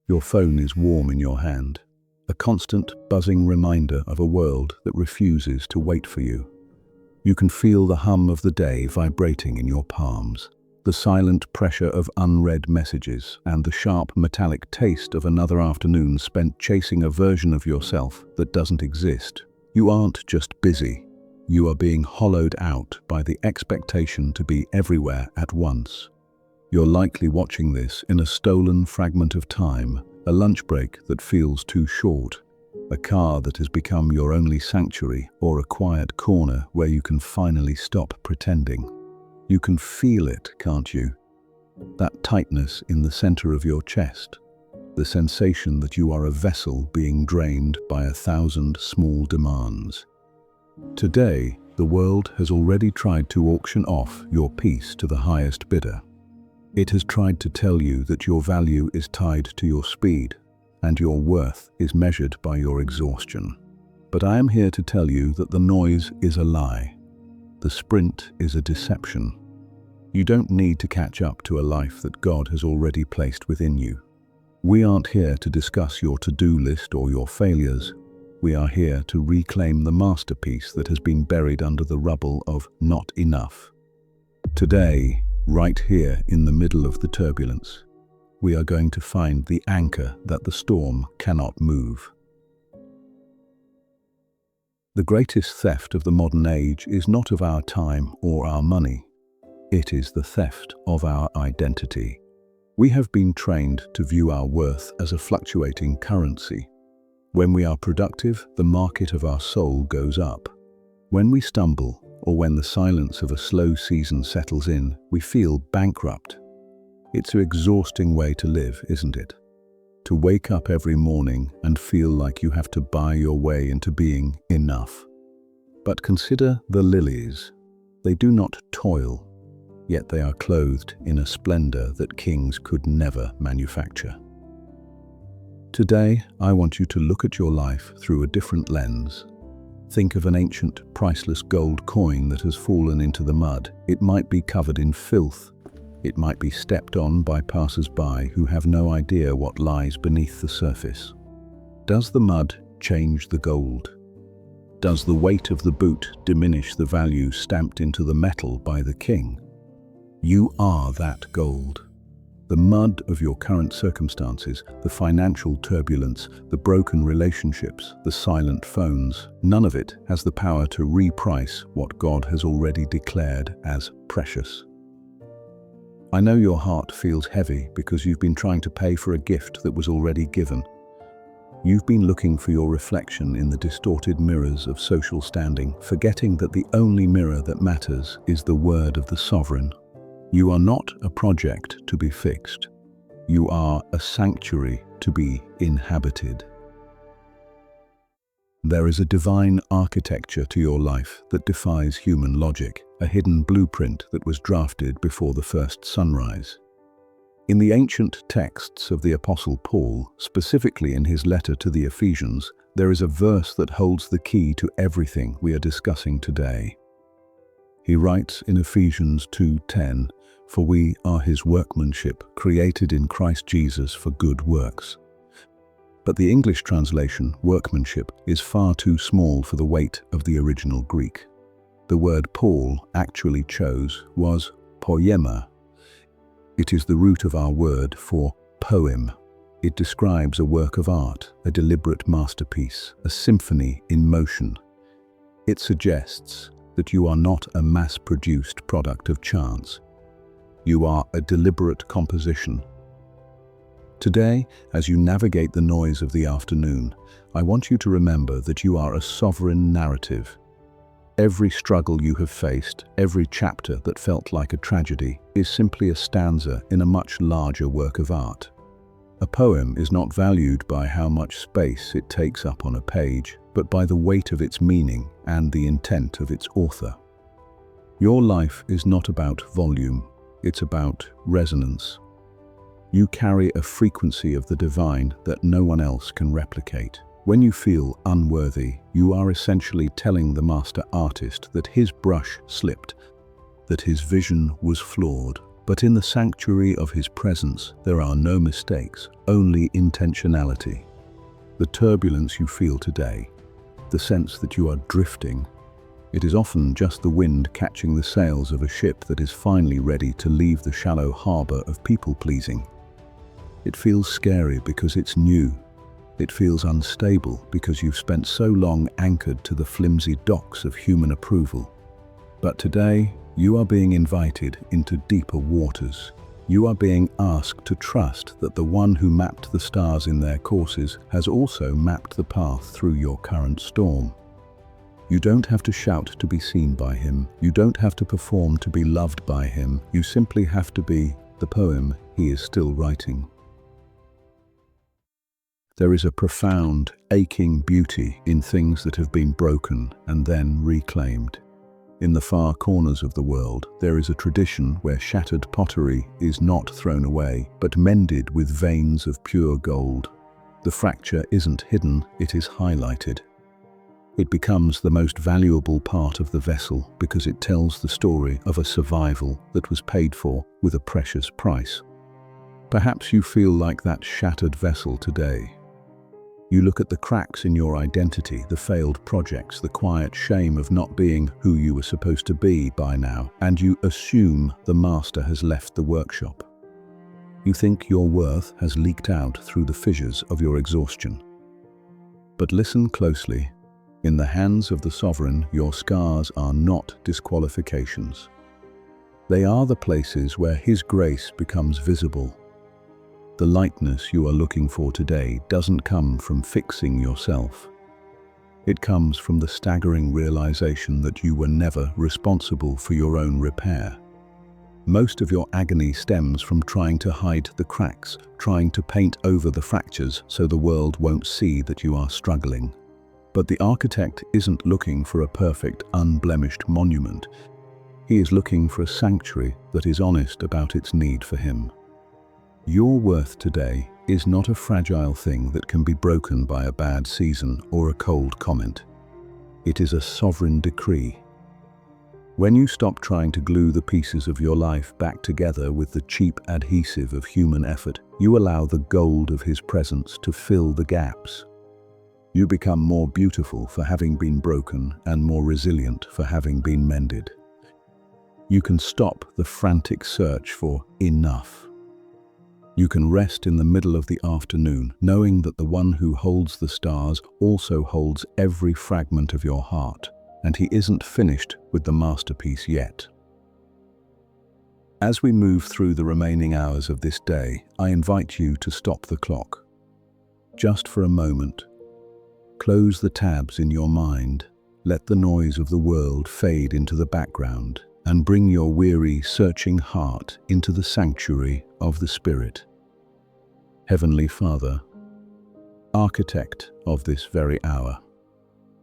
Your phone is warm in your hand, a constant buzzing reminder of a world that refuses to wait for you. You can feel the hum of the day vibrating in your palms, the silent pressure of unread messages, and the sharp metallic taste of another afternoon spent chasing a version of yourself that doesn't exist. You aren't just busy. You are being hollowed out by the expectation to be everywhere at once. You're likely watching this in a stolen fragment of time, a lunch break that feels too short, a car that has become your only sanctuary, or a quiet corner where you can finally stop pretending. You can feel it, can't you? That tightness in the center of your chest, the sensation that you are a vessel being drained by 1,000 small demands. Today, the world has already tried to auction off your peace to the highest bidder. It has tried to tell you that your value is tied to your speed, and your worth is measured by your exhaustion. But I am here to tell you that the noise is a lie. The sprint is a deception. You don't need to catch up to a life that God has already placed within you. We aren't here to discuss your to-do list or your failures. We are here to reclaim the masterpiece that has been buried under the rubble of not enough. Today, right here in the middle of the turbulence, we are going to find the anchor that the storm cannot move. The greatest theft of the modern age is not of our time or our money. It is the theft of our identity. We have been trained to view our worth as a fluctuating currency. When we are productive, the market of our soul goes up. When we stumble, or when the silence of a slow season settles in, we feel bankrupt. It's an exhausting way to live, isn't it? To wake up every morning and feel like you have to buy your way into being enough. But consider the lilies. They do not toil, yet they are clothed in a splendor that kings could never manufacture. Today, I want you to look at your life through a different lens. Think of an ancient, priceless gold coin that has fallen into the mud. It might be covered in filth. It might be stepped on by passers-by who have no idea what lies beneath the surface. Does the mud change the gold? Does the weight of the boot diminish the value stamped into the metal by the king? You are that gold. The mud of your current circumstances, the financial turbulence, the broken relationships, the silent phones, none of it has the power to reprice what God has already declared as precious. I know your heart feels heavy because you've been trying to pay for a gift that was already given. You've been looking for your reflection in the distorted mirrors of social standing, forgetting that the only mirror that matters is the word of the sovereign. You are not a project to be fixed. You are a sanctuary to be inhabited. There is a divine architecture to your life that defies human logic, a hidden blueprint that was drafted before the first sunrise. In the ancient texts of the Apostle Paul, specifically in his letter to the Ephesians, there is a verse that holds the key to everything we are discussing today. He writes in Ephesians 2:10, "For we are his workmanship, created in Christ Jesus for good works." But the English translation, workmanship, is far too small for the weight of the original Greek. The word Paul actually chose was poiema. It is the root of our word for poem. It describes a work of art, a deliberate masterpiece, a symphony in motion. It suggests that you are not a mass-produced product of chance. You are a deliberate composition. Today, as you navigate the noise of the afternoon, I want you to remember that you are a sovereign narrative. Every struggle you have faced, every chapter that felt like a tragedy, is simply a stanza in a much larger work of art. A poem is not valued by how much space it takes up on a page, but by the weight of its meaning and the intent of its author. Your life is not about volume, it's about resonance. You carry a frequency of the divine that no one else can replicate. When you feel unworthy, you are essentially telling the master artist that his brush slipped, that his vision was flawed, But in the sanctuary of his presence, there are no mistakes, only intentionality. The turbulence you feel today, the sense that you are drifting, it is often just the wind catching the sails of a ship that is finally ready to leave the shallow harbor of people-pleasing. It feels scary because it's new. It feels unstable because you've spent so long anchored to the flimsy docks of human approval. But today, you are being invited into deeper waters. You are being asked to trust that the one who mapped the stars in their courses has also mapped the path through your current storm. You don't have to shout to be seen by him. You don't have to perform to be loved by him. You simply have to be the poem he is still writing. There is a profound, aching beauty in things that have been broken and then reclaimed. In the far corners of the world, there is a tradition where shattered pottery is not thrown away, but mended with veins of pure gold. The fracture isn't hidden, it is highlighted. It becomes the most valuable part of the vessel because it tells the story of a survival that was paid for with a precious price. Perhaps you feel like that shattered vessel today. You look at the cracks in your identity, the failed projects, the quiet shame of not being who you were supposed to be by now, and you assume the master has left the workshop. You think your worth has leaked out through the fissures of your exhaustion. But listen closely. In the hands of the sovereign, your scars are not disqualifications. They are the places where his grace becomes visible. The lightness you are looking for today doesn't come from fixing yourself. It comes from the staggering realization that you were never responsible for your own repair. Most of your agony stems from trying to hide the cracks, trying to paint over the fractures so the world won't see that you are struggling. But the architect isn't looking for a perfect, unblemished monument. He is looking for a sanctuary that is honest about its need for him. Your worth today is not a fragile thing that can be broken by a bad season or a cold comment. It is a sovereign decree. When you stop trying to glue the pieces of your life back together with the cheap adhesive of human effort, you allow the gold of his presence to fill the gaps. You become more beautiful for having been broken and more resilient for having been mended. You can stop the frantic search for enough. You can rest in the middle of the afternoon, knowing that the one who holds the stars also holds every fragment of your heart, and he isn't finished with the masterpiece yet. As we move through the remaining hours of this day, I invite you to stop the clock. Just for a moment, close the tabs in your mind, let the noise of the world fade into the background, and bring your weary, searching heart into the sanctuary of the Spirit. Heavenly Father, architect of this very hour,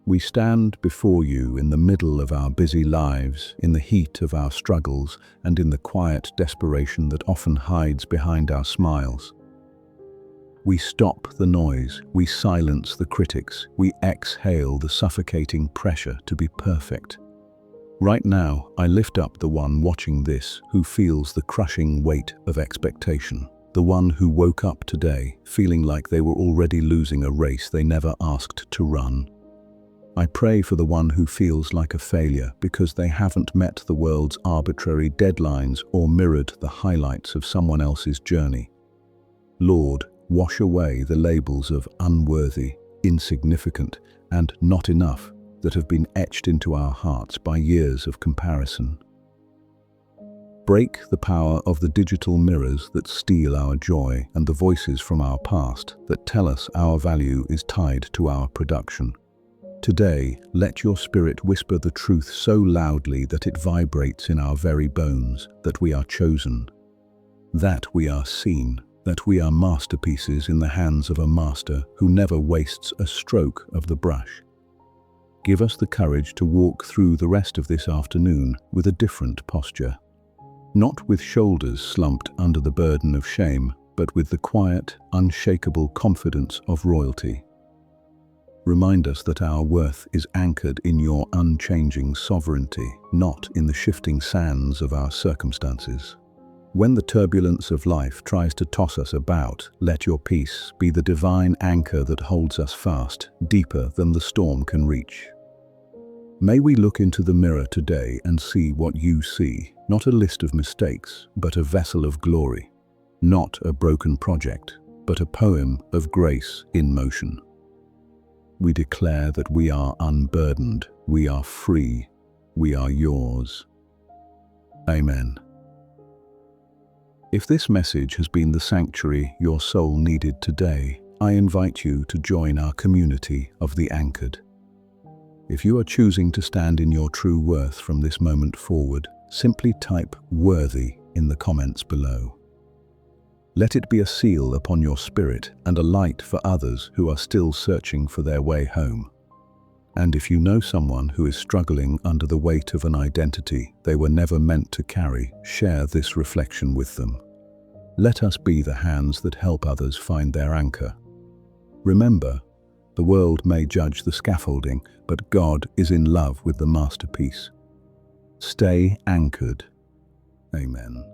we stand before you in the middle of our busy lives, in the heat of our struggles, and in the quiet desperation that often hides behind our smiles. We stop the noise, we silence the critics, we exhale the suffocating pressure to be perfect. Right now, I lift up the one watching this who feels the crushing weight of expectation, the one who woke up today feeling like they were already losing a race they never asked to run. I pray for the one who feels like a failure because they haven't met the world's arbitrary deadlines or mirrored the highlights of someone else's journey. Lord, wash away the labels of unworthy, insignificant, and not enough that have been etched into our hearts by years of comparison. Break the power of the digital mirrors that steal our joy and the voices from our past that tell us our value is tied to our production. Today, let your Spirit whisper the truth so loudly that it vibrates in our very bones, that we are chosen, that we are seen, that we are masterpieces in the hands of a master who never wastes a stroke of the brush. Give us the courage to walk through the rest of this afternoon with a different posture. Not with shoulders slumped under the burden of shame, but with the quiet, unshakable confidence of royalty. Remind us that our worth is anchored in your unchanging sovereignty, not in the shifting sands of our circumstances. When the turbulence of life tries to toss us about, let your peace be the divine anchor that holds us fast, deeper than the storm can reach. May we look into the mirror today and see what you see, not a list of mistakes, but a vessel of glory. Not a broken project, but a poem of grace in motion. We declare that we are unburdened, we are free, we are yours. Amen. If this message has been the sanctuary your soul needed today, I invite you to join our community of the anchored. If you are choosing to stand in your true worth from this moment forward, simply type "worthy" in the comments below. Let it be a seal upon your spirit and a light for others who are still searching for their way home. And if you know someone who is struggling under the weight of an identity they were never meant to carry, share this reflection with them. Let us be the hands that help others find their anchor. Remember, the world may judge the scaffolding, but God is in love with the masterpiece. Stay anchored. Amen.